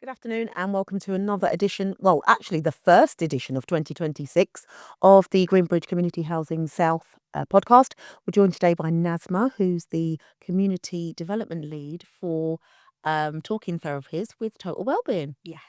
Good afternoon and welcome to another edition, well, actually the first edition of 2026 of the Greenbridge Community Housing South podcast. We're joined today by Nazma, who's the Community Development Lead for Talking Therapies with Total Wellbeing. Yes.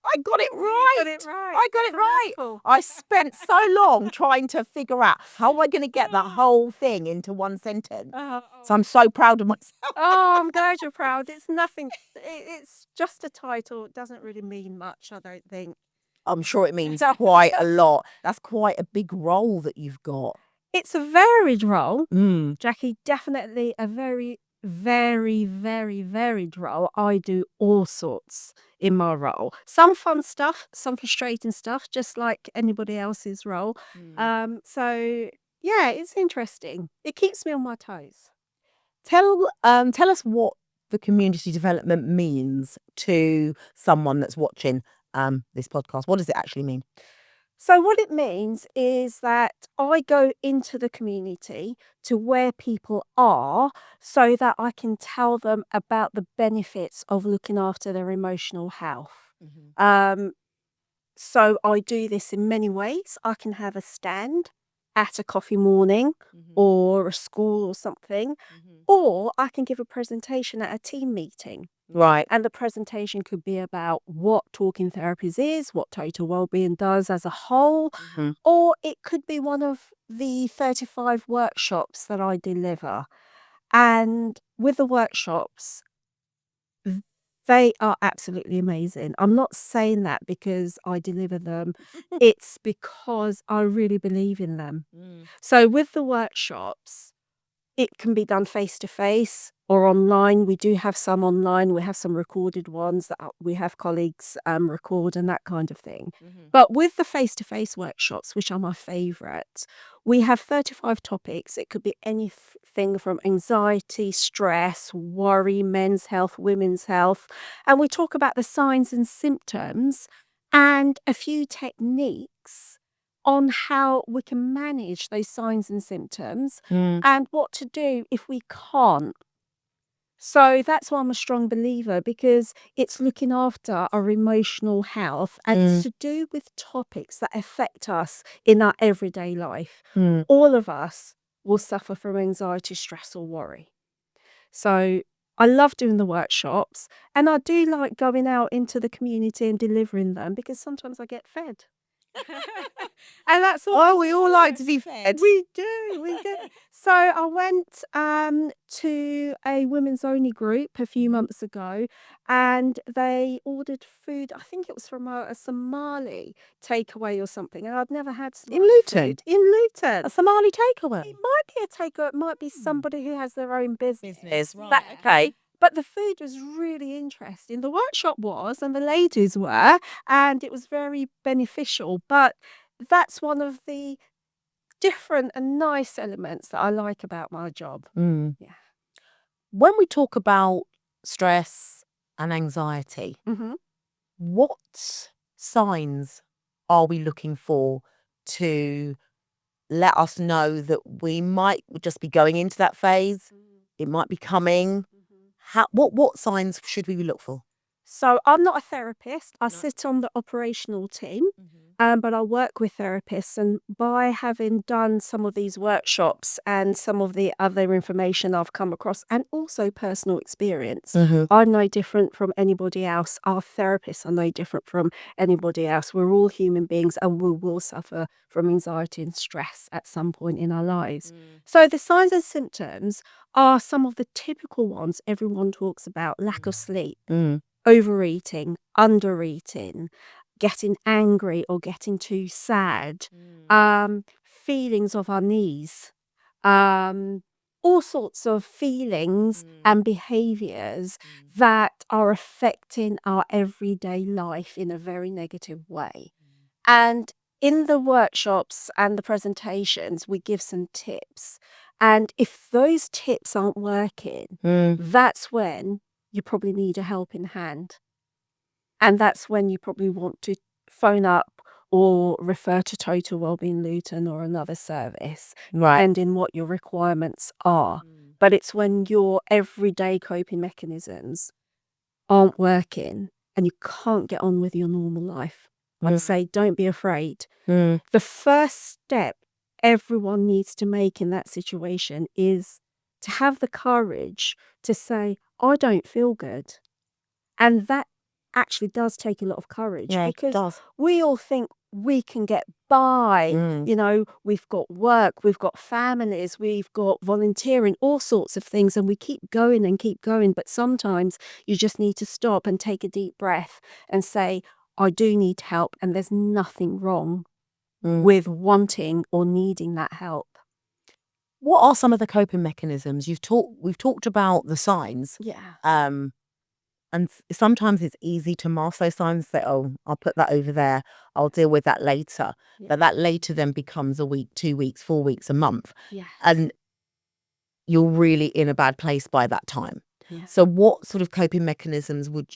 I got it You right. got it right. I got it That's a right. mouthful. I spent so long trying to figure out how am I going to get that whole thing into one sentence. So I'm so proud of myself. Oh, I'm glad you're proud. It's nothing. It's just a title. It doesn't really mean much, I don't think. I'm sure it means quite a lot. That's quite a big role that you've got. It's a varied role, Mm. Jackie. Definitely a very, very, very varied role. I do all sorts in my role. Some fun stuff, some frustrating stuff, just like anybody else's role. So yeah, it's interesting. It keeps me on my toes. Tell us what the community development means to someone that's watching this podcast. What does it actually mean? So what it means is that I go into the community to where people are so that I can tell them about the benefits of looking after their emotional health. Um, so I do this in many ways. I can have a stand at a coffee morning or a school or something, or I can give a presentation at a team meeting. Right. And the presentation could be about what talking therapies is, what total wellbeing does as a whole, or it could be one of the 35 workshops that I deliver. And with the workshops, they are absolutely amazing. I'm not saying that because I deliver them. It's because I really believe in them. So with the workshops, it can be done face to face or online. We do have some online. We have some recorded ones that we have colleagues record and that kind of thing. But with the face to face workshops, which are my favourite, we have 35 topics. It could be anything from anxiety, stress, worry, men's health, women's health. And we talk about the signs and symptoms and a few techniques on how we can manage those signs and symptoms and what to do if we can't. So that's why I'm a strong believer, because it's looking after our emotional health and it's to do with topics that affect us in our everyday life. All of us will suffer from anxiety, stress, or worry. So I love doing the workshops and I do like going out into the community and delivering them because sometimes I get fed. And that's all. Oh, we all like to be fed. We do. So I went to a women's only group a few months ago and they ordered food. I think it was from a Somali takeaway or something. And I'd never had Somali Luton? food. In Luton. A Somali takeaway. It might be a takeaway. It might be somebody who has their own business. Right. Okay. But the food was really interesting. The workshop was, and the ladies were, and it was very beneficial. But that's one of the different and nice elements that I like about my job. Yeah. When we talk about stress and anxiety, what signs are we looking for to let us know that we might just be going into that phase? It might be coming. What signs should we look for? So I'm not a therapist. I sit on the operational team, but I work with therapists. And by having done some of these workshops and some of the other information I've come across, and also personal experience, I'm no different from anybody else. Our therapists are no different from anybody else. We're all human beings and we will suffer from anxiety and stress at some point in our lives. So the signs and symptoms are some of the typical ones everyone talks about: lack of sleep, overeating, undereating, getting angry or getting too sad, feelings of unease, all sorts of feelings and behaviours that are affecting our everyday life in a very negative way. And in the workshops and the presentations, we give some tips. And if those tips aren't working, that's when you probably need a helping hand. And that's when you probably want to phone up or refer to Total Wellbeing Luton or another service, depending what your requirements are. But it's when your everyday coping mechanisms aren't working and you can't get on with your normal life, I'd say don't be afraid. Mm. The first step everyone needs to make in that situation is to have the courage to say, I don't feel good. And that actually does take a lot of courage, Yeah, it because does. we all think we can get by. We've got work, we've got families, we've got volunteering, all sorts of things, and we keep going and keep going. But sometimes you just need to stop and take a deep breath and say, I do need help, and there's nothing wrong with wanting or needing that help. What are some of the coping mechanisms? We've talked about the signs. Yeah. And sometimes it's easy to mask those signs, say, oh, I'll put that over there, I'll deal with that later. Yeah. But that later then becomes a week, 2 weeks, 4 weeks, a month. Yes. And you're really in a bad place by that time. Yeah. So what sort of coping mechanisms what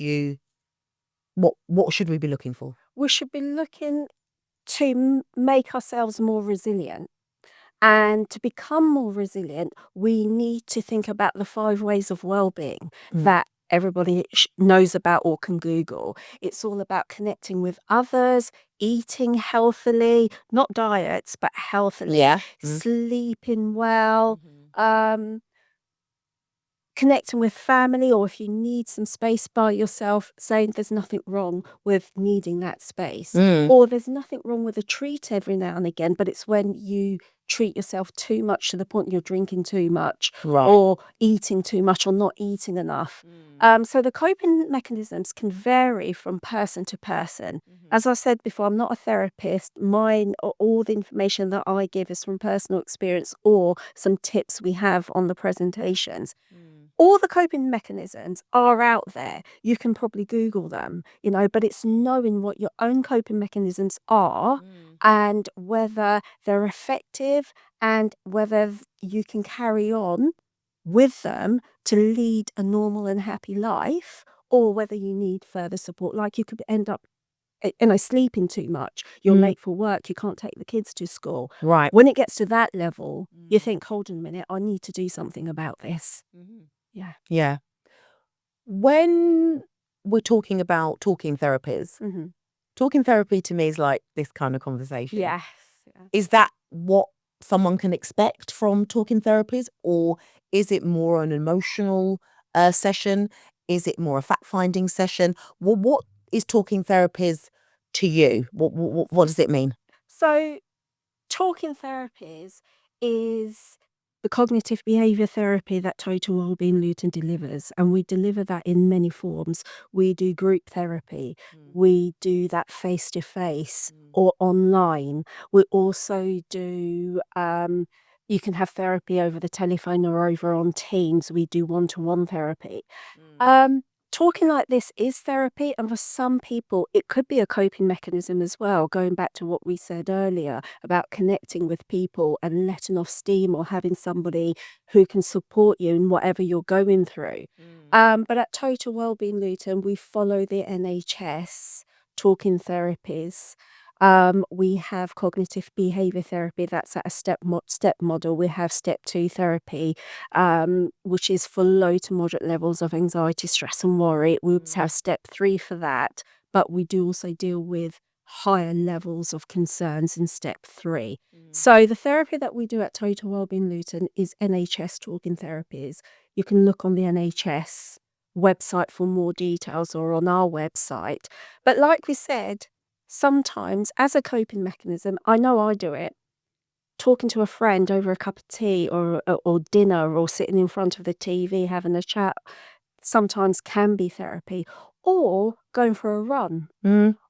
should we be looking for? We should be looking to make ourselves more resilient. And to become more resilient, we need to think about the 5 ways of well-being that everybody knows about or can Google. It's all about connecting with others, eating healthily, not diets, but healthily, sleeping well, connecting with family, or if you need some space by yourself, saying there's nothing wrong with needing that space. Or there's nothing wrong with a treat every now and again, but it's when you treat yourself too much to the point you're drinking too much, or eating too much, or not eating enough. So the coping mechanisms can vary from person to person. As I said before, I'm not a therapist. Mine, all the information that I give is from personal experience or some tips we have on the presentations. All the coping mechanisms are out there. You can probably Google them, but it's knowing what your own coping mechanisms are and whether they're effective and whether you can carry on with them to lead a normal and happy life, or whether you need further support. Like you could end up sleeping too much, you're late for work, you can't take the kids to school. Right. When it gets to that level, you think, hold on a minute, I need to do something about this. Yeah. Yeah. When we're talking about talking therapies, talking therapy to me is like this kind of conversation. Yes. Is that what someone can expect from talking therapies, or is it more an emotional session? Is it more a fact-finding session? What is talking therapies to you? What does it mean? So talking therapies is the cognitive behaviour therapy that Total Wellbeing Luton delivers, and we deliver that in many forms. We do group therapy, we do that face-to-face or online. We also do, you can have therapy over the telephone or over on Teams. We do one-to-one therapy. Talking like this is therapy, and for some people it could be a coping mechanism as well, going back to what we said earlier about connecting with people and letting off steam, or having somebody who can support you in whatever you're going through. But at Total Wellbeing Luton, we follow the NHS talking therapies. We have cognitive behaviour therapy, that's at a step model. We have step 2 therapy, which is for low to moderate levels of anxiety, stress and worry. We also have step 3 for that, but we do also deal with higher levels of concerns in step 3. So the therapy that we do at Total Wellbeing Luton is NHS talking therapies. You can look on the NHS website for more details, or on our website. But like we said, sometimes as a coping mechanism, I know I do it, talking to a friend over a cup of tea or dinner, or sitting in front of the TV having a chat, sometimes can be therapy. Or going for a run,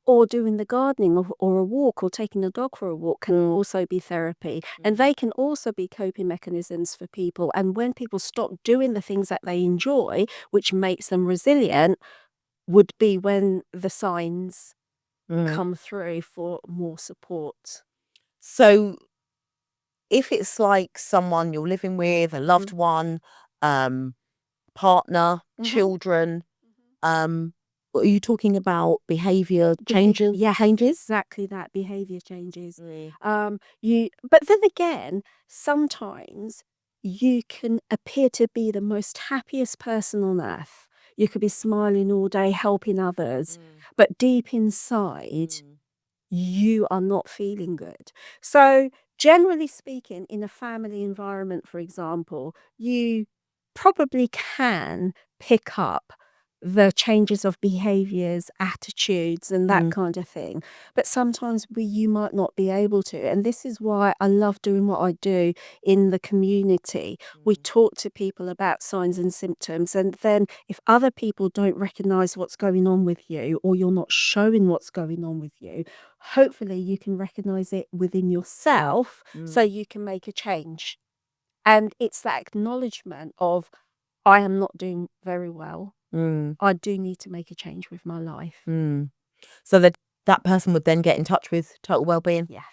or doing the gardening, or a walk, or taking a dog for a walk can also be therapy. And they can also be coping mechanisms for people. And when people stop doing the things that they enjoy, which makes them resilient, would be when the signs come through for more support. So if it's like someone you're living with, a loved one, partner, children, are you talking about behaviour changes? Yeah, changes? exactly that, behaviour changes. But then again, sometimes you can appear to be the most happiest person on earth. You could be smiling all day, helping others, but deep inside, you are not feeling good. So, generally speaking, in a family environment, for example, you probably can pick up the changes of behaviors, attitudes, and that kind of thing. But sometimes you might not be able to. And this is why I love doing what I do in the community. We talk to people about signs and symptoms. And then if other people don't recognize what's going on with you, or you're not showing what's going on with you, hopefully you can recognize it within yourself so you can make a change. And it's that acknowledgement of, I am not doing very well. I do need to make a change with my life. So that person would then get in touch with Total Wellbeing. Yes.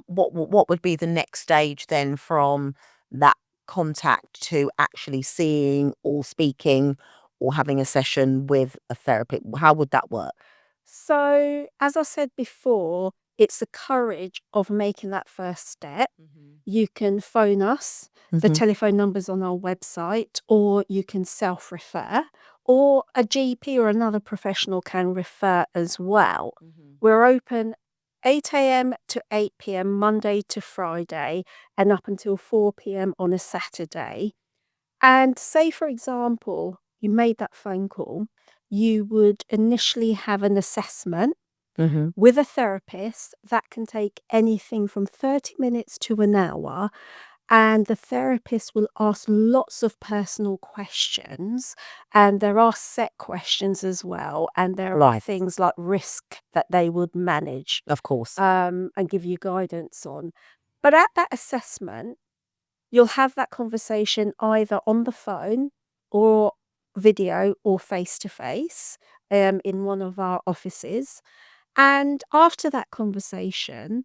What would be the next stage then from that contact to actually seeing or speaking or having a session with a therapist? How would that work? So, as I said before, it's the courage of making that first step. You can phone us. The telephone number's on our website, or you can self-refer, or a GP or another professional can refer as well. We're open 8 a.m. to 8 p.m. Monday to Friday, and up until 4 p.m. on a Saturday. And say, for example, you made that phone call, you would initially have an assessment with a therapist that can take anything from 30 minutes to an hour. And the therapist will ask lots of personal questions. And there are set questions as well. And there are things like risk that they would manage. Of course. And give you guidance on. But at that assessment, you'll have that conversation either on the phone or video or face-to-face in one of our offices. And after that conversation,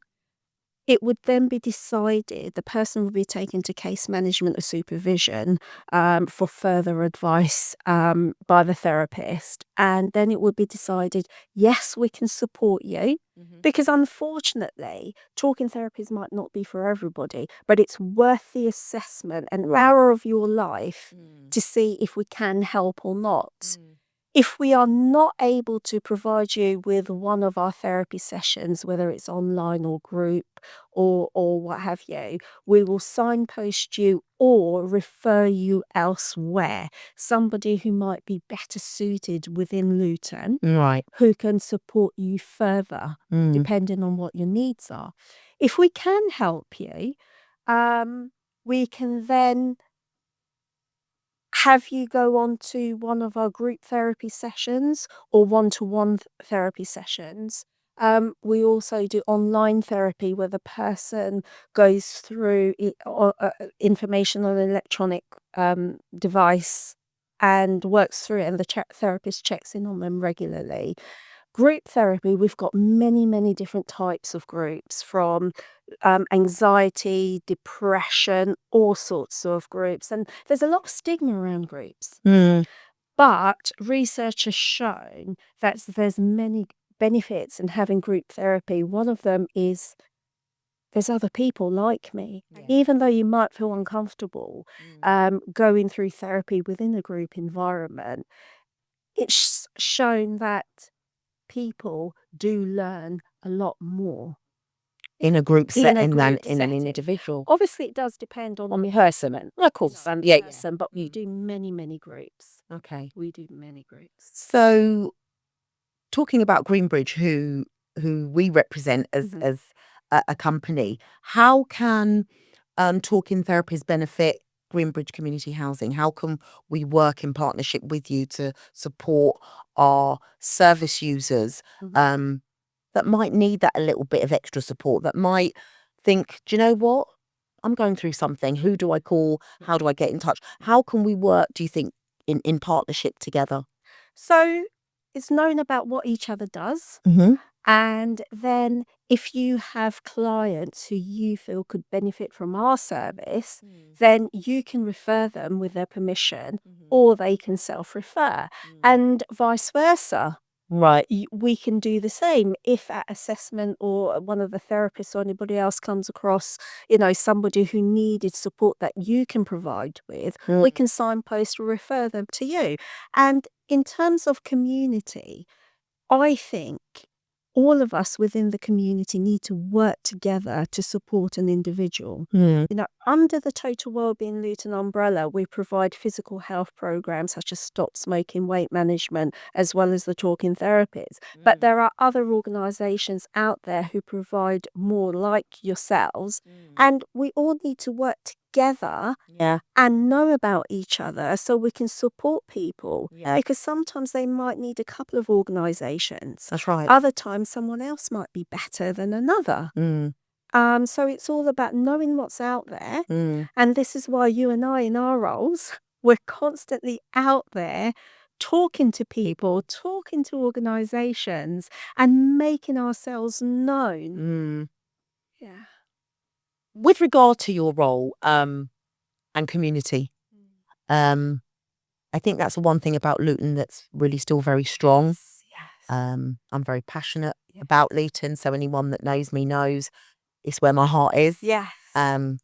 it would then be decided, the person would be taken to case management or supervision for further advice by the therapist. And then it would be decided, yes, we can support you. Because unfortunately, talking therapies might not be for everybody, but it's worth the assessment and hour of your life to see if we can help or not. If we are not able to provide you with one of our therapy sessions, whether it's online or group or what have you, we will signpost you or refer you elsewhere. Somebody who might be better suited within Luton, who can support you further, depending on what your needs are. If we can help you, we can then have you go on to one of our group therapy sessions or one-to-one therapy sessions. We also do online therapy where the person goes through information on an electronic device and works through it, and the therapist checks in on them regularly. Group therapy, we've got many, many different types of groups, from anxiety, depression, all sorts of groups. And there's a lot of stigma around groups. But research has shown that there's many benefits in having group therapy. One of them is there's other people like me. Even though you might feel uncomfortable going through therapy within a group environment, it's shown that people do learn a lot more in a group setting than in an individual. Obviously, it does depend on the person, Of course. person, but we do many, many groups. Okay. We do many groups. So, talking about Greenbridge, who we represent as a company, how can talking therapies benefit Greenbridge Community Housing? How can we work in partnership with you to support our service users that might need that a little bit of extra support, that might think, do you know what? I'm going through something. Who do I call? How do I get in touch? How can we work, do you think, in partnership together? So it's known about what each other does. And then if you have clients who you feel could benefit from our service, then you can refer them with their permission, or they can self-refer, and vice versa. Right. we can do the same. If at assessment or one of the therapists or anybody else comes across, somebody who needed support that you can provide with, we can signpost or refer them to you. And in terms of community, I think all of us within the community need to work together to support an individual. Under the Total Wellbeing Luton umbrella, we provide physical health programs such as stop smoking, weight management, as well as the talking therapies. But there are other organisations out there who provide more like yourselves, and we all need to work together and know about each other so we can support people. Because sometimes they might need a couple of organisations. That's right. Other times someone else might be better than another. So it's all about knowing what's out there. And this is why you and I, in our roles, we're constantly out there talking to people, talking to organisations, and making ourselves known. Yeah. With regard to your role and community, I think that's the one thing about Luton that's really still very strong. Yes. I'm very passionate about Luton, so anyone that knows me knows it's where my heart is. Yes. And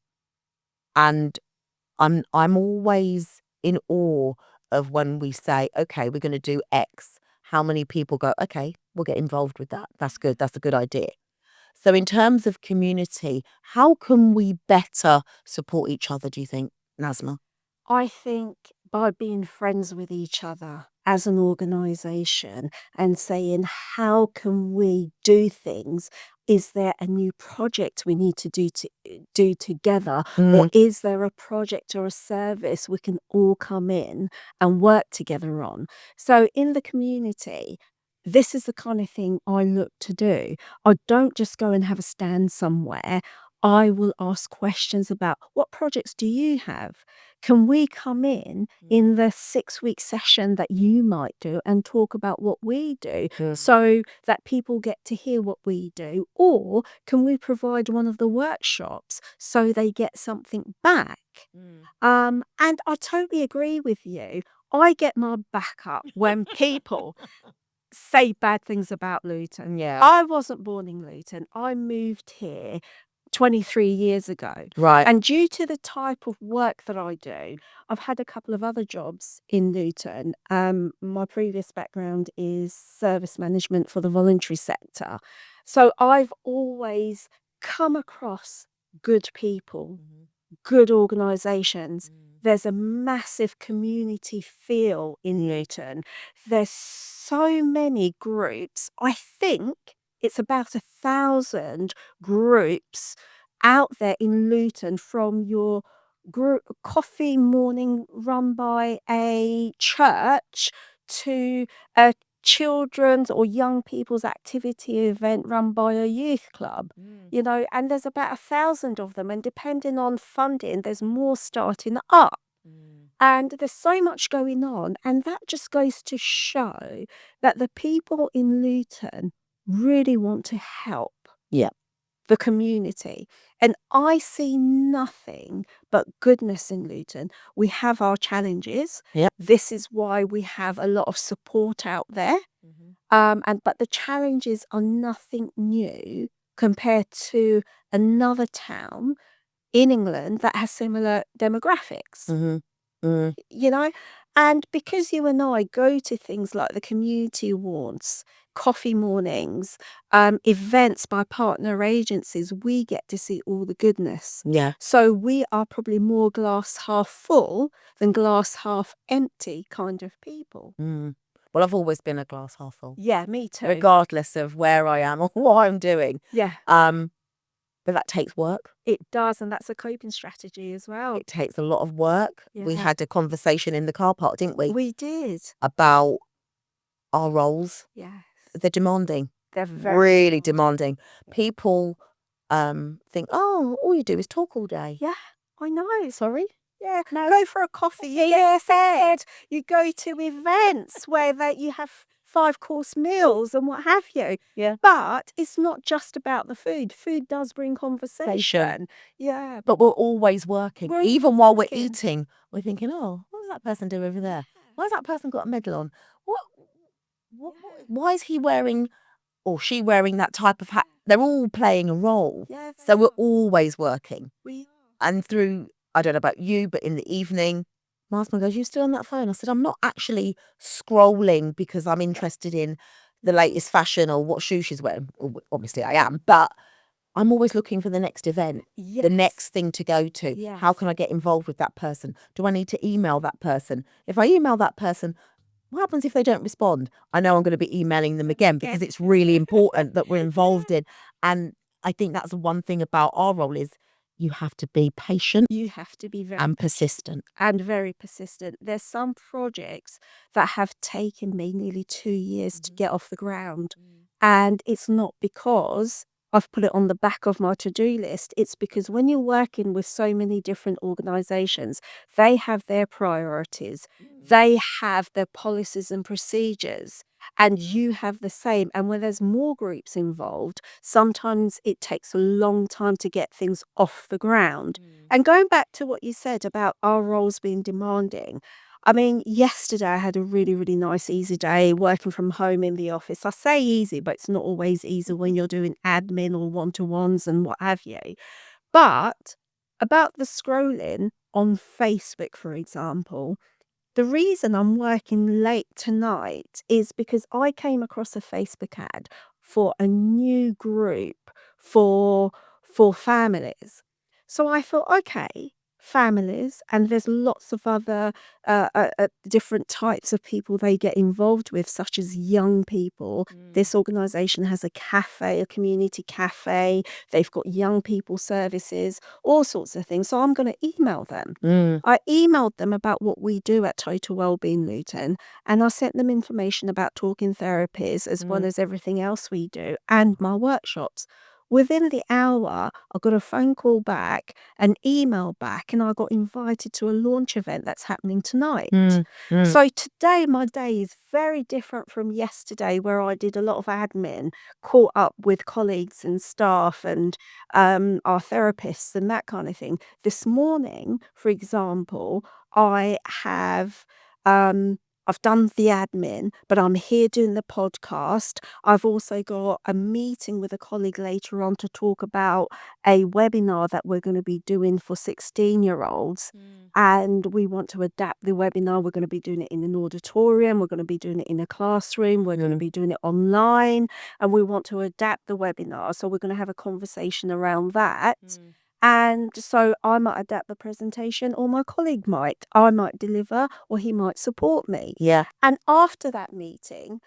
I'm always in awe of when we say, okay, we're going to do X. How many people go, okay, we'll get involved with that. That's good. That's a good idea. So in terms of community, how can we better support each other, do you think, Nazma? I think by being friends with each other as an organisation and saying, how can we do things? Is there a new project we need to do together? Or is there a project or a service we can all come in and work together on? So in the community, this is the kind of thing I look to do. I don't just go and have a stand somewhere. I will ask questions about what projects do you have? Can we come in the 6-week session that you might do and talk about what we do so that people get to hear what we do? Or can we provide one of the workshops so they get something back? And I totally agree with you. I get my back up when people say bad things about Luton. Yeah. I wasn't born in Luton. I moved here 23 years ago. Right. And due to the type of work that I do, I've had a couple of other jobs in Luton. My previous background is service management for the voluntary sector. So I've always come across good people, good organisations. There's a massive community feel in Luton. There's so many groups. I think it's about 1,000 groups out there in Luton, from your group coffee morning run by a church to a children's or young people's activity event run by a youth club. And there's about 1,000 of them, and depending on funding, there's more starting up. And there's so much going on, and that just goes to show that the people in Luton really want to help the community. And I see nothing but goodness in Luton. We have our challenges. This is why we have a lot of support out there. But the challenges are nothing new compared to another town in England that has similar demographics. And because you and I go to things like the community awards, coffee mornings, events by partner agencies, we get to see all the goodness. So we are probably more glass half full than glass half empty kind of people. Well, I've always been a glass half full. Yeah, me too. Regardless of where I am or what I'm doing. Yeah. But that takes work. It does, and that's a coping strategy as well. It takes a lot of work. We had a conversation in the car park, didn't we? We did. About our roles. Yes. They're demanding. They're very really demanding. People think, oh, all you do is talk all day. Yeah, I know. Sorry? Yeah, go for a coffee. You get fed. You go to events where you have 5-course meals and what have you. Yeah. But it's not just about the food. Food does bring conversation. Yeah. But we're always working. We're Even always while working. we're eating, we're thinking, oh, what does that person do over there? Why has that person got a medal on? What? Why is he wearing or she wearing that type of hat? They're all playing a role. So we're always working. And through, I don't know about you, but in the evening, Nazma goes, "You still on that phone?" I said, "I'm not actually scrolling because I'm interested in the latest fashion or what shoe she's wearing." Obviously I am, but I'm always looking for the next event, the next thing to go to. How can I get involved with that person? Do I need to email that person? If I email that person, what happens if they don't respond? I know I'm going to be emailing them again because it's really important that we're involved in. And I think that's the one thing about our role is you have to be patient. You have to be very and persistent. And very persistent. There's some projects that have taken me nearly 2 years to get off the ground. And it's not because I've put it on the back of my to-do list. It's because when you're working with so many different organizations, they have their priorities. They have their policies and procedures. And you have the same. And when there's more groups involved, sometimes it takes a long time to get things off the ground. And going back to what you said about our roles being demanding, I mean, yesterday I had a really, really nice, easy day working from home in the office. I say easy, but it's not always easy when you're doing admin or one-to-ones and what have you. But about the scrolling on Facebook, for example, the reason I'm working late tonight is because I came across a Facebook ad for a new group for families. So I thought, okay, families, and there's lots of other different types of people they get involved with, such as young people. This organisation has a cafe, a community cafe. They've got young people services, all sorts of things. So I'm going to email them. I emailed them about what we do at Total Wellbeing Luton, and I sent them information about talking therapies as well as everything else we do and my workshops. Within the hour, I got a phone call back, an email back, and I got invited to a launch event that's happening tonight. So today, my day is very different from yesterday, where I did a lot of admin, caught up with colleagues and staff and our therapists and that kind of thing. This morning, for example, I have I've done the admin, but I'm here doing the podcast. I've also got a meeting with a colleague later on to talk about a webinar that we're going to be doing for 16-year-olds. And we want to adapt the webinar. We're going to be doing it in an auditorium. We're going to be doing it in a classroom. We're going to be doing it online. And we want to adapt the webinar. So we're going to have a conversation around that. And so I might adapt the presentation, or my colleague might. I might deliver, or he might support me. Yeah. And after that meeting,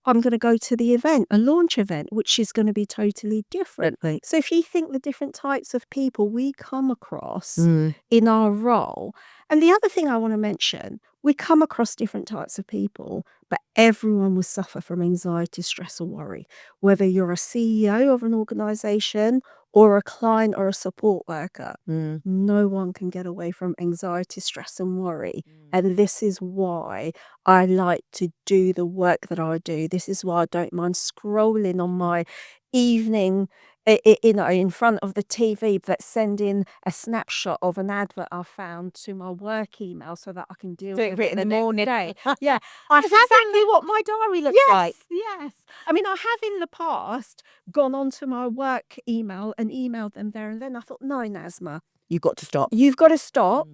I'm going to go to the event, a launch event, which is going to be totally different. Right. So if you think the different types of people we come across in our role, and the other thing I want to mention, we come across different types of people, but everyone will suffer from anxiety, stress, or worry. Whether you're a CEO of an organization or a client or a support worker, no one can get away from anxiety, stress, and worry. And this is why I like to do the work that I do. This is why I don't mind scrolling on my evening, in front of the TV, but sending a snapshot of an advert I found to my work email so that I can deal with it in the next morning. day. Yeah, That's exactly what my diary looks like. Yes. I mean, I have in the past gone onto my work email and emailed them there and then. I thought, no, Nazma, You've got to stop. you've got to stop.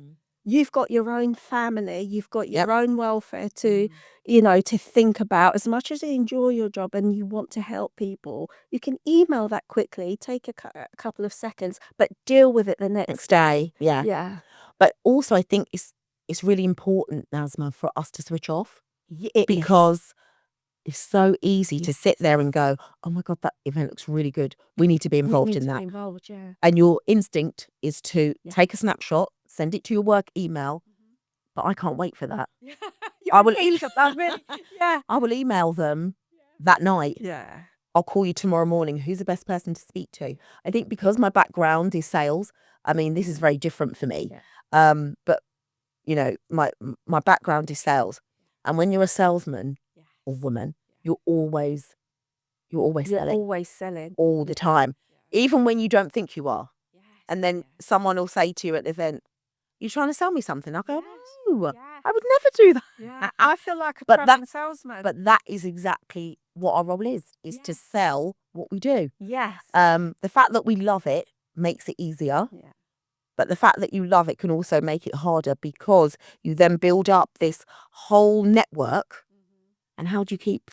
You've got your own family. You've got your own welfare to, to think about. As much as you enjoy your job and you want to help people, you can email that quickly, take a couple of seconds, but deal with it the next day. Yeah. Yeah. But also I think it's really important, Nazma, for us to switch off, It is. because it's so easy to sit there and go, "Oh my God, that event looks really good. We need to be involved We need in to that." be involved, yeah. And your instinct is to Yeah. take a snapshot, send it to your work email, but I can't wait for that. I will I will email them that night. Yeah. I'll call you tomorrow morning. Who's the best person to speak to? I think because my background is sales, I mean, this is very different for me. But my background is sales. And when you're a salesman or woman, you're always selling always selling. all the time, even when you don't think you are. And then someone will say to you at the event, "You're trying to sell me something." I go, "No, I would never do that. Yeah. I feel like a But traveling salesman. But that is exactly what our role is to sell what we do. Yes. The fact that we love it makes it easier. Yeah. But the fact that you love it can also make it harder, because you then build up this whole network. And how do you keep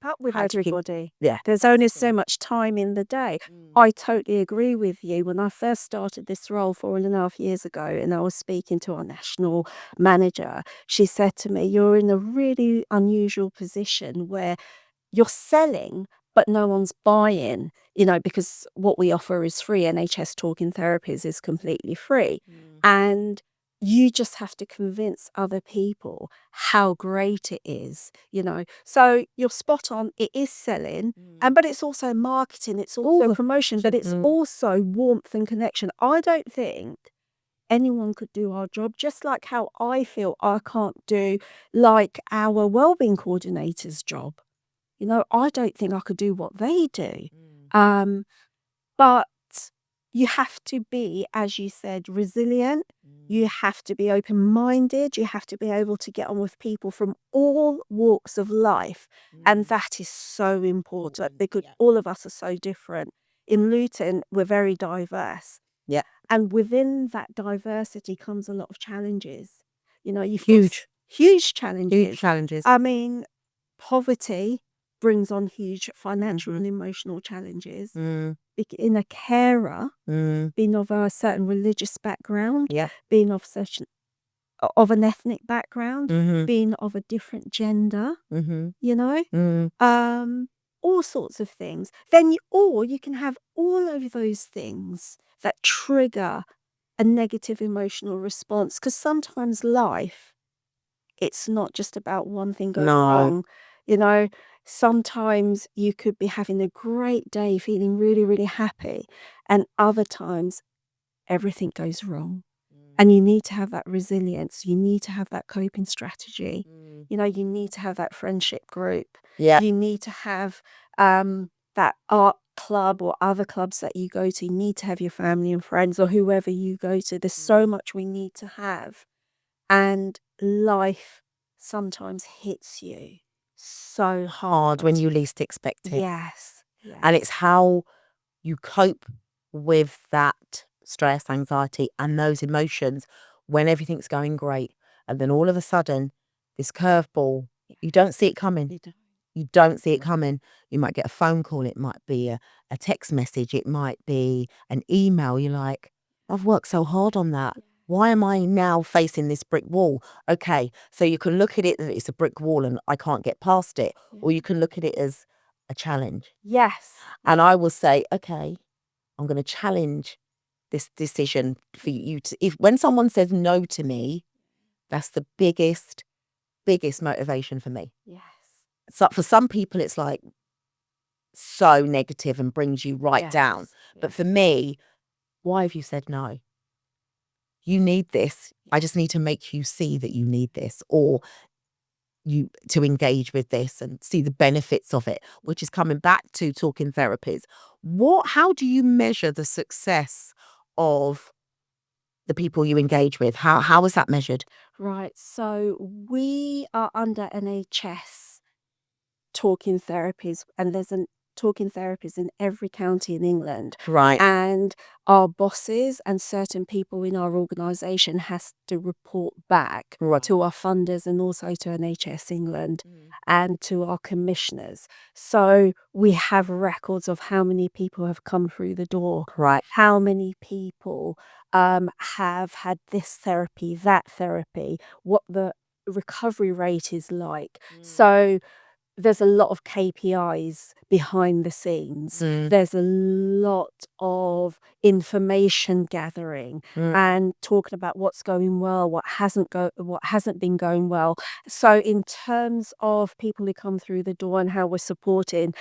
up with everybody? Yeah. There's only so much time in the day. I totally agree with you. When I first started this role 4.5 years ago, and I was speaking to our national manager, she said to me, "You're in a really unusual position where you're selling, but no one's buying, because what we offer is free. NHS Talking Therapies is completely free. And you just have to convince other people how great it is, So you're spot on. It is selling, but it's also marketing. It's also promotion, but it's also warmth and connection. I don't think anyone could do our job, just like how I feel I can't do like our wellbeing coordinator's job. I don't think I could do what they do. But you have to be, as you said, resilient. You have to be open-minded. You have to be able to get on with people from all walks of life. And that is so important, because all of us are so different. In Luton, we're very diverse. Yeah. And within that diversity comes a lot of challenges. You've Huge. got huge challenges. Huge challenges. I mean, poverty brings on huge financial and emotional challenges. In a carer, being of a certain religious background, being of an ethnic background, being of a different gender, all sorts of things. Then you can have all of those things that trigger a negative emotional response, because sometimes life, it's not just about one thing going wrong. Sometimes you could be having a great day, feeling really, really happy, and other times everything goes wrong. And you need to have that resilience. You need to have that coping strategy. You need to have that friendship group. Yeah. You need to have that art club or other clubs that you go to. You need to have your family and friends, or whoever you go to. There's so much we need to have. And life sometimes hits you so Hard when you least expect it. Yes. And it's how you cope with that stress, anxiety, and those emotions when everything's going great. And then all of a sudden, this curveball, you don't see it coming. You don't see it coming. You might get a phone call. It might be a text message. It might be an email. You're like, I've worked so hard on that. Why am I now facing this brick wall? Okay, so you can look at it that it's a brick wall and I can't get past it. Or you can look at it as a challenge. Yes. And I will say, okay, I'm going to challenge this decision for you to, when someone says no to me, that's the biggest motivation for me. Yes. So for some people, it's like so negative and brings you right down. But for me, why have you said no? You need this. I just need to make you see that you need this, or you to engage with this and see the benefits of it, which is coming back to talking therapies. How do you measure the success of the people you engage with? How is that measured? Right. So we are under NHS Talking Therapies, and there's talking therapies in every county in England. Right. And our bosses and certain people in our organisation has to report back to our funders and also to NHS England and to our commissioners. So we have records of how many people have come through the door. Right. How many people have had this therapy, that therapy, what the recovery rate is like. So there's a lot of KPIs behind the scenes. There's a lot of information gathering and talking about what's going well, what hasn't been going well. So in terms of people who come through the door and how we're supporting,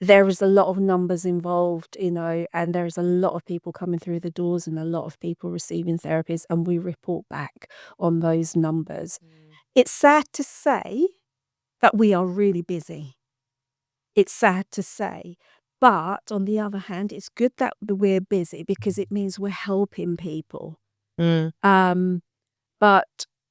there is a lot of numbers involved, and there's a lot of people coming through the doors and a lot of people receiving therapies, and we report back on those numbers. It's sad to say that we are really busy. It's sad to say. But on the other hand, it's good that we're busy because it means we're helping people. But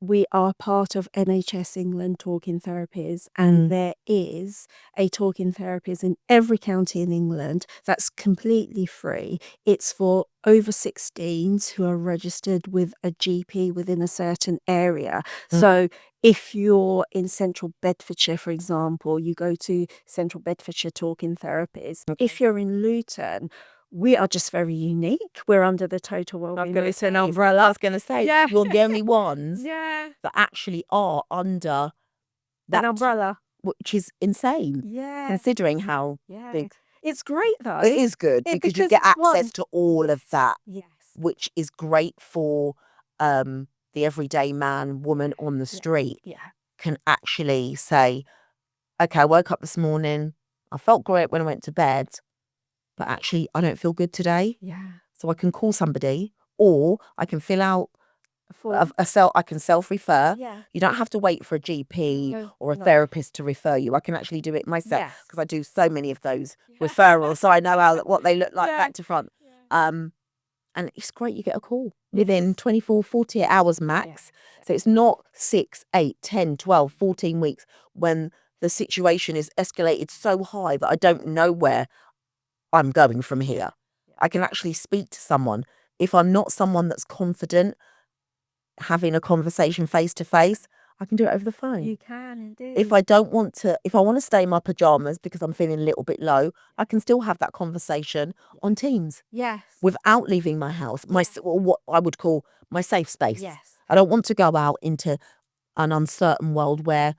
we are part of NHS England Talking Therapies, and there is a talking therapist in every county in England that's completely free. It's for over 16s who are registered with a GP within a certain area. So if you're in Central Bedfordshire, for example, you go to Central Bedfordshire Talking Therapies. If you're in Luton, we are just very unique. We're under the Total Wellbeing Luton umbrella. I was going to say, you're the only ones Yeah. that actually are under That umbrella. which is insane, Yeah. considering how Yeah. big. It's great though. It is good because you get it's one- access to all of that, Yes. which is great for the everyday man, woman on the street Yeah. can actually say, okay, I woke up this morning, I felt great when I went to bed, but actually I don't feel good today. Yeah. So I can call somebody, or I can fill out I can self-refer. Yeah. You don't have to wait for a GP No, or a no. therapist to refer you. I can actually do it myself Yes. because I do so many of those referrals, so I know what they look like back to front. And it's great. You get a call within 24, 48 hours max. So it's not 6, 8, 10, 12, 14 weeks when the situation is escalated so high that I don't know where I'm going from here. I can actually speak to someone. If I'm not someone that's confident having a conversation face to face, I can do it over the phone. You can indeed. If I want to stay in my pajamas because I'm feeling a little bit low, I can still have that conversation on Teams. Yes. Without leaving my house, or what I would call my safe space. Yes. I don't want to go out into an uncertain world where,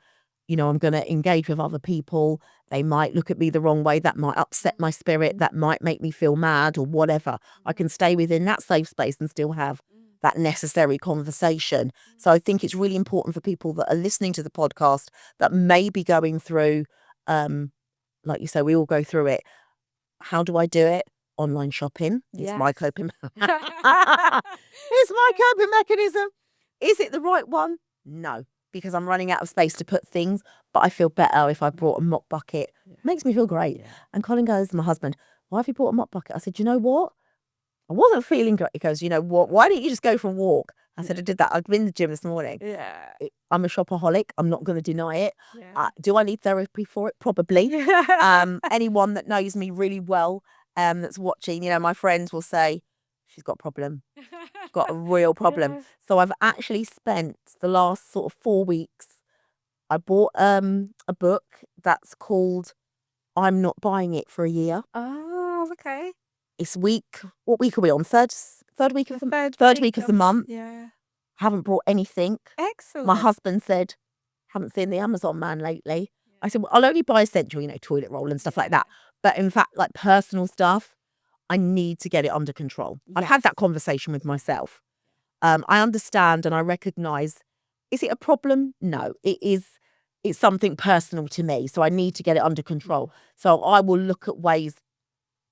I'm going to engage with other people. They might look at me the wrong way. That might upset my spirit. That might make me feel mad or whatever. I can stay within that safe space and still have that necessary conversation. So I think it's really important for people that are listening to the podcast that may be going through, like you say, we all go through it. How do I do it? Online shopping is my coping. It's my coping mechanism. Is it the right one? No, because I'm running out of space to put things. But I feel better if I brought a mop bucket. It makes me feel great. And Colin goes, my husband, why have you brought a mop bucket? I said, you know what? I wasn't feeling great. He goes, you know what? Why didn't you just go for a walk? I said, I did that. I've been in the gym this morning. Yeah. I'm a shopaholic. I'm not going to deny it. Yeah. Do I need therapy for it? Probably. Anyone that knows me really well, that's watching, my friends will say, she's got a problem. Got a real problem. Yeah. So I've actually spent the last sort of 4 weeks. I bought a book that's called I'm Not Buying It for a Year. Oh, okay. It's what week are we on? Third week of the month. Yeah. Haven't brought anything. Excellent. My husband said, haven't seen the Amazon man lately. I said, well, I'll only buy essential, toilet roll and stuff like that. But in fact, like personal stuff, I need to get it under control. I've had that conversation with myself. I understand and I recognise, is it a problem? No, it's something personal to me. So I need to get it under control. So I will look at ways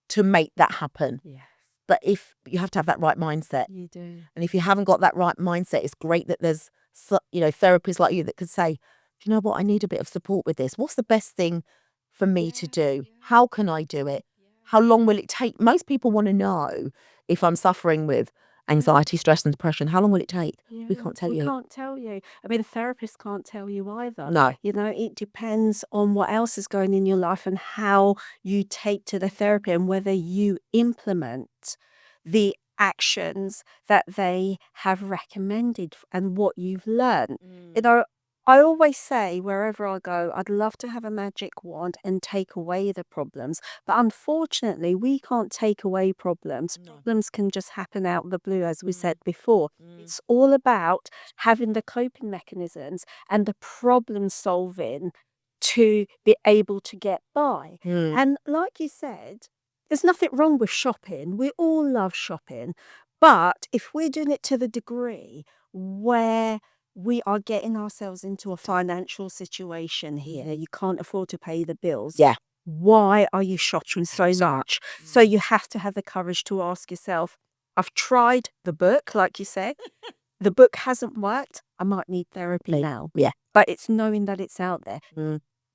to make that happen. Yes. But if you have to have that right mindset. You do. And if you haven't got that right mindset, it's great that there's, therapists like you that could say, do you know what? I need a bit of support with this. What's the best thing for me to do? How can I do it? How long will it take? Most people want to know if I'm suffering with anxiety, stress and depression. How long will it take? Yeah. We can't tell you. We can't tell you. I mean, a therapist can't tell you either. No. It depends on what else is going in your life and how you take to the therapy and whether you implement the actions that they have recommended and what you've learned. I always say wherever I go, I'd love to have a magic wand and take away the problems. But unfortunately, we can't take away problems. No. Problems can just happen out of the blue, as we said before. It's all about having the coping mechanisms and the problem solving to be able to get by. And like you said, there's nothing wrong with shopping. We all love shopping. But if we're doing it to the degree where we are getting ourselves into a financial situation here, you can't afford to pay the bills. Yeah. Why are you shopping so much? So you have to have the courage to ask yourself, I've tried the book, like you said. The book hasn't worked. I might need therapy now. Yeah. But it's knowing that it's out there.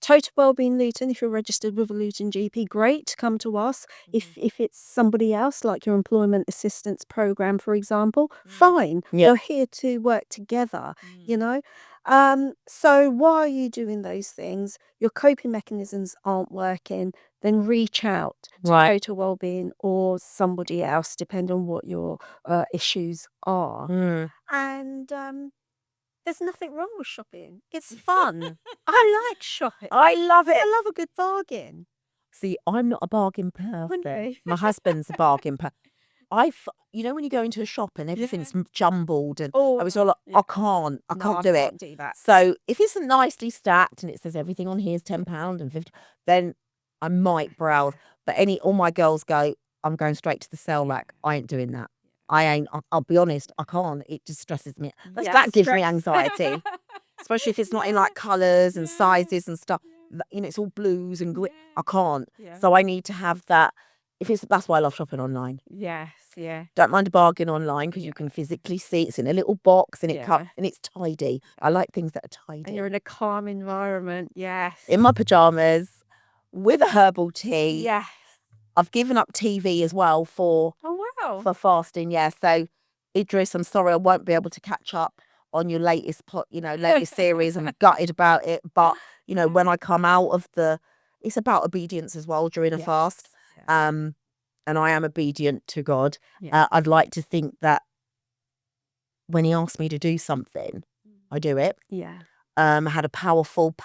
Total Wellbeing Luton, if you're registered with a Luton GP, great, come to us. If it's somebody else, like your employment assistance program, for example, fine. Yeah. We're here to work together, you know. So while you're doing those things, your coping mechanisms aren't working, then reach out to Right. Total Wellbeing or somebody else, depending on what your issues are. And there's nothing wrong with shopping. It's fun. I like shopping. I love it. I love a good bargain. See, I'm not a bargain person. Okay. My husband's a bargain person. You know, when you go into a shop and everything's jumbled, and Oh, I was all like, yeah. I can't No, do I it. can't do that. So if it's nicely stacked and it says everything on here is £10 and 50, then I might browse. But all my girls go, I'm going straight to the sale rack. I ain't doing that. I ain't. I'll be honest, I can't. It just stresses me. Yeah, That gives me stress. anxiety, especially if it's not in like colours and sizes and stuff. You know, it's all blues and green. I can't. Yeah. So I need to have that. That's why I love shopping online. Yes, yeah. Don't mind a bargain online because you can physically see it's in a little box and Yeah. and it's tidy. I like things that are And tidy. you're in a calm environment. Yes. In my pajamas with a herbal tea. Yes. I've given up TV as well for fasting. Yeah. So Idris, I'm sorry I won't be able to catch up on your latest series. I'm gutted about it. But when I come out of it's about obedience as well during a fast. And I am obedient to God. I'd like to think that when he asks me to do something, I do it. Yeah. I had a powerful,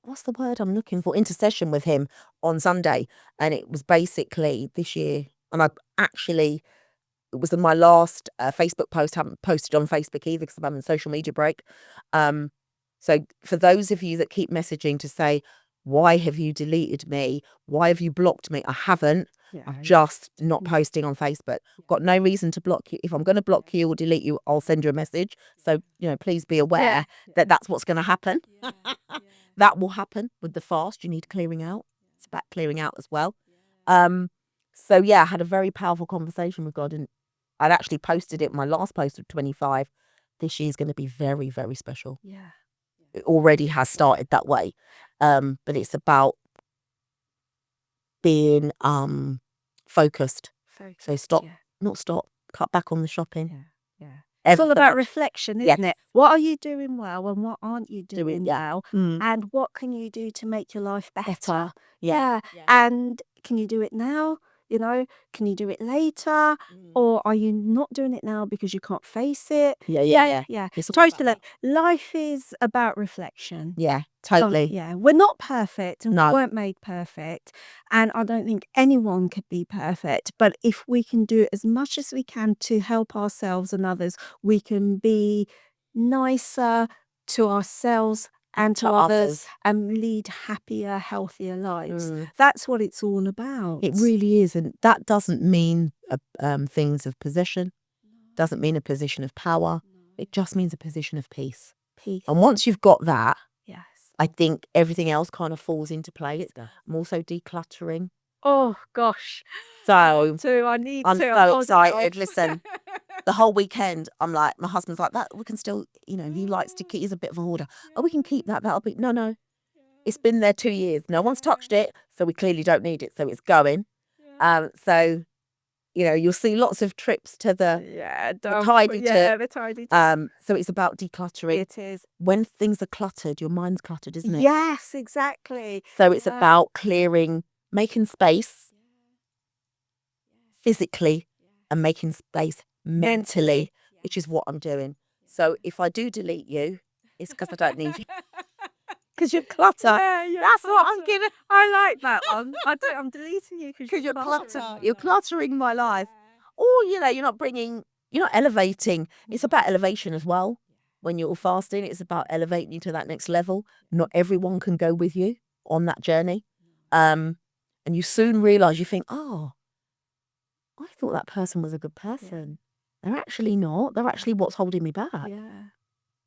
what's the word I'm looking for? Intercession with him on Sunday. And it was basically this year. And it was in my last Facebook post. I haven't posted on Facebook either because I'm having a social media break. So for those of you that keep messaging to say, why have you deleted me? Why have you blocked me? I haven't. I'm just not posting on Facebook. Got no reason to block you. If I'm going to block you or delete you, I'll send you a message. So, please be aware that that's what's going to happen. That will happen with the fast. You need clearing out. It's about clearing out as well. So yeah, I had a very powerful conversation with God, and I'd actually posted it. My last post of 25. This year's going to be very, very special. Yeah. It already has started that way. But it's about being focused. So cut back on the shopping. Yeah. It's all about reflection, isn't it? What are you doing well and what aren't you doing well? And what can you do to make your life better? Yeah. And can you do it now? Can you do it later? Or are you not doing it now because you can't face it? Yeah. Totally. Life is about reflection. Yeah, totally. We're not perfect and No. we weren't made perfect. And I don't think anyone could be perfect. But if we can do as much as we can to help ourselves and others, we can be nicer to ourselves and to others and lead happier, healthier lives. That's what it's all about. It really is. And that doesn't mean things of possession, doesn't mean a position of power. It just means a position of peace. And once you've got that, I think everything else kind of falls into place. I'm also decluttering. Oh, gosh. So I'm so excited. Listen, the whole weekend, I'm like, my husband's like, that we can still, he likes to keep, he's a bit of a hoarder. Oh, we can keep that. That'll be, no. It's been there 2 years. No one's touched it. So we clearly don't need it. So it's going. So, you'll see lots of trips to the tidy tip. The tidy tip. So it's about decluttering. It is. When things are cluttered, your mind's cluttered, isn't it? Yes, exactly. So it's about clearing, making space physically and making space mentally, which is what I'm doing. So if I do delete you, it's because I don't need you. Because you're clutter. That's what I'm gonna. I like that one. I'm deleting you because you're clutter. You're cluttering my life. Or you're not elevating. It's about elevation as well. When you're fasting, it's about elevating you to that next level. Not everyone can go with you on that journey. And you soon realise, you think, oh, I thought that person was a good person. They're actually not. They're actually what's holding me back.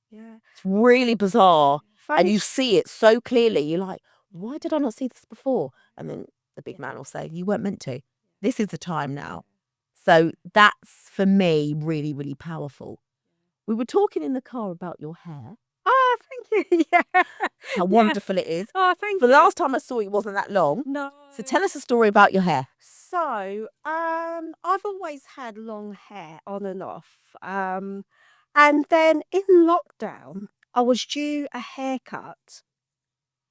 Yeah. It's really bizarre. And you see it so clearly. You're like, why did I not see this before? And then the big man will say, you weren't meant to. This is the time now. So that's, for me, really, really powerful. We were talking in the car about your hair. thank you. Yeah. How wonderful it is. Oh, thank The you. last time I saw you wasn't that long. No. So tell us a story about your hair. So, I've always had long hair on and off. And then in lockdown, I was due a haircut.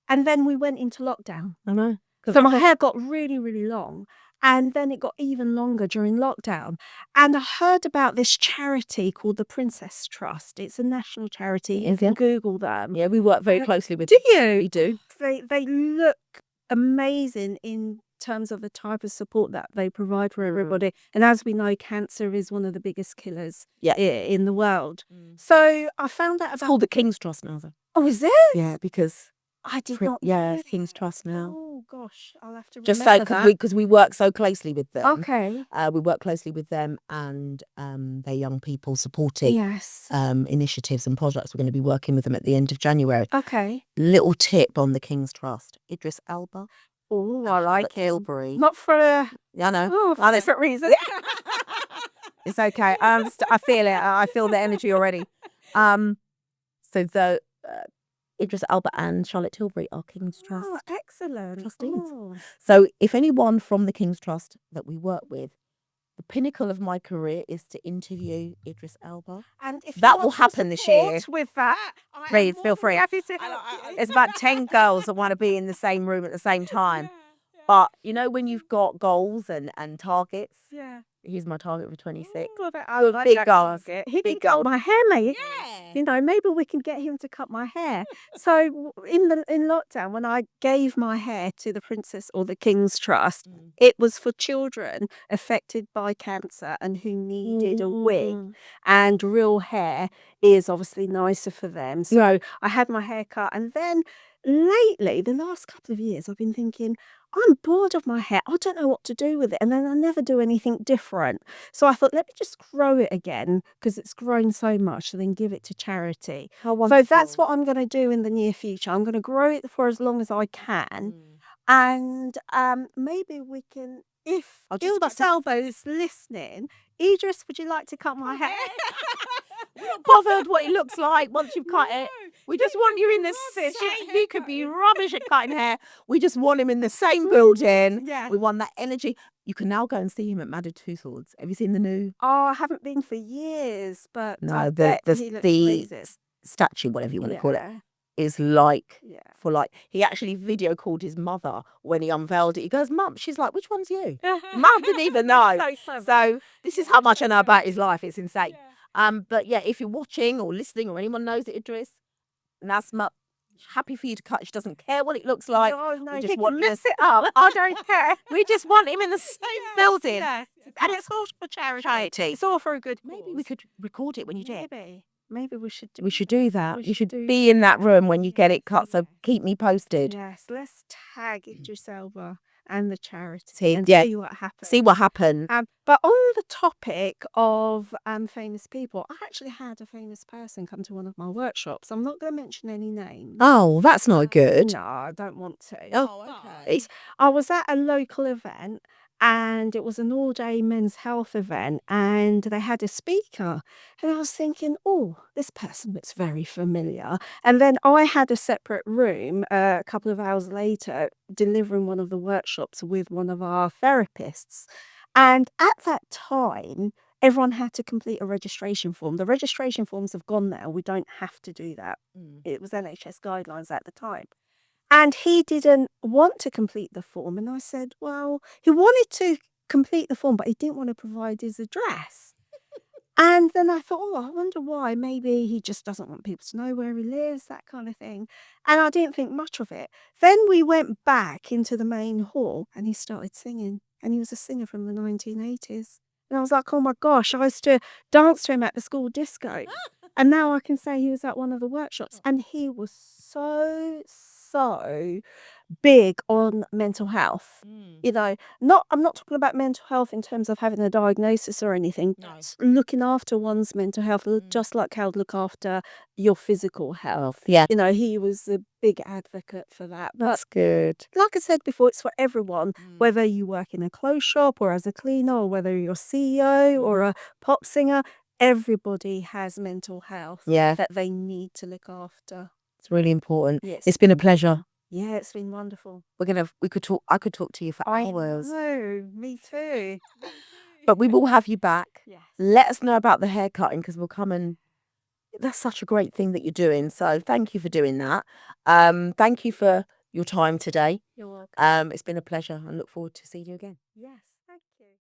And then we went into lockdown. I know. So my hair got really, really long. And then it got even longer during lockdown. And I heard about this charity called the Princess Trust. It's a national charity. You can Google them. Yeah, we work very closely with them. Do you? We do. They look amazing in terms of the type of support that they provide for everybody. And as we know, cancer is one of the biggest killers in the world. So I found out It's about... called the King's Trust now, though. Oh, is it? Yeah, because... I did not. Yeah, it's King's Trust now. Oh gosh, I'll have to remember just so that. because we work so closely with them. Okay. We work closely with them and their young people supporting initiatives and projects. We're going to be working with them at the end of January. Okay. Little tip on the King's Trust: Idris Elba. Oh, I like it. Tilbury. Not for a... Yeah, I know. Oh, for different reasons. It's okay. I feel it. I feel the energy already. So the Idris Elba and Charlotte Tilbury are King's Trust. Oh, excellent. Trustees. Oh. So if anyone from the King's Trust that we work with, the pinnacle of my career is to interview Idris Elba. And if that will happen this year. With that, please feel free. There's about 10 girls that want to be in the same room at the same time. But you know when you've got goals and targets? Yeah. He's my target for 26. I like big goals. He can cut my hair, mate. Yeah. You know, maybe we can get him to cut my hair. So in lockdown, when I gave my hair to the Princess or the King's Trust, it was for children affected by cancer and who needed a wig. And real hair is obviously nicer for them. So I had my hair cut, and then lately, the last couple of years, I've been thinking, I'm bored of my hair. I don't know what to do with it. And then I never do anything different. So I thought, let me just grow it again because it's grown so much, and then give it to charity. So that's what I'm going to do in the near future. I'm going to grow it for as long as I can. And maybe we can, if Idris Elba is listening, Idris, would you like to cut my hair? We're not bothered what it looks like once you've cut it. We just want you in the same. You could be rubbish at cutting hair. We just want him in the same building. Yeah. We want that energy. You can now go and see him at Madder Two Swords. Have you seen the new? Oh, I haven't been for years, but no, the statue, whatever you want to call it, is like for like. He actually video called his mother when he unveiled it. He goes, "Mum," she's like, "Which one's you?" Mum didn't even know. So this is how much I know about his life. It's insane. Yeah. But yeah, if you're watching or listening or anyone knows it, Idris, Nazma, happy for you to cut. She doesn't care what it looks like. Oh, no, we just want mess it up. I don't care. We just want him in the same building. Yeah. And it's all for charity. It's all for a good cause. Maybe we could record it when you do it. Maybe we should do We should do that. You should be in that room when you get it cut, so keep me posted. Yes, let's tag Idris Elba and the charity and see what happens. See what happens. But on the topic of famous people, I actually had a famous person come to one of my workshops. I'm not going to mention any names. Oh, that's not good. No, I don't want to. Oh, okay. I was at a local event, and it was an all-day men's health event, and they had a speaker, and I was thinking, oh, this person looks very familiar. And then I had a separate room a couple of hours later delivering one of the workshops with one of our therapists. And at that time, everyone had to complete a registration form. The registration forms have gone now. We don't have to do that. It was NHS guidelines at the time. And he didn't want to complete the form. And I said, well, he wanted to complete the form, but he didn't want to provide his address. And then I thought, oh, I wonder why. Maybe he just doesn't want people to know where he lives, that kind of thing. And I didn't think much of it. Then we went back into the main hall and he started singing. And he was a singer from the 1980s. And I was like, oh my gosh, I used to dance to him at the school disco. And now I can say he was at one of the workshops. And he was so big on mental health. You know, I'm not talking about mental health in terms of having a diagnosis or anything. No. Looking after one's mental health, just like how to look after your physical health. Yeah. You know, he was a big advocate for that. But that's good. Like I said before, it's for everyone, whether you work in a clothes shop or as a cleaner, or whether you're a CEO or a pop singer. Everybody has mental health that they need to look after. It's really important. Yes. It's been a pleasure. Yeah, it's been wonderful. I could talk to you for hours. know, me too. But we will have you back. Yes. Let us know about the hair cutting because we'll come and that's such a great thing that you're doing. So thank you for doing that. Thank you for your time today. You're welcome. It's been a pleasure and look forward to seeing you again. Yes.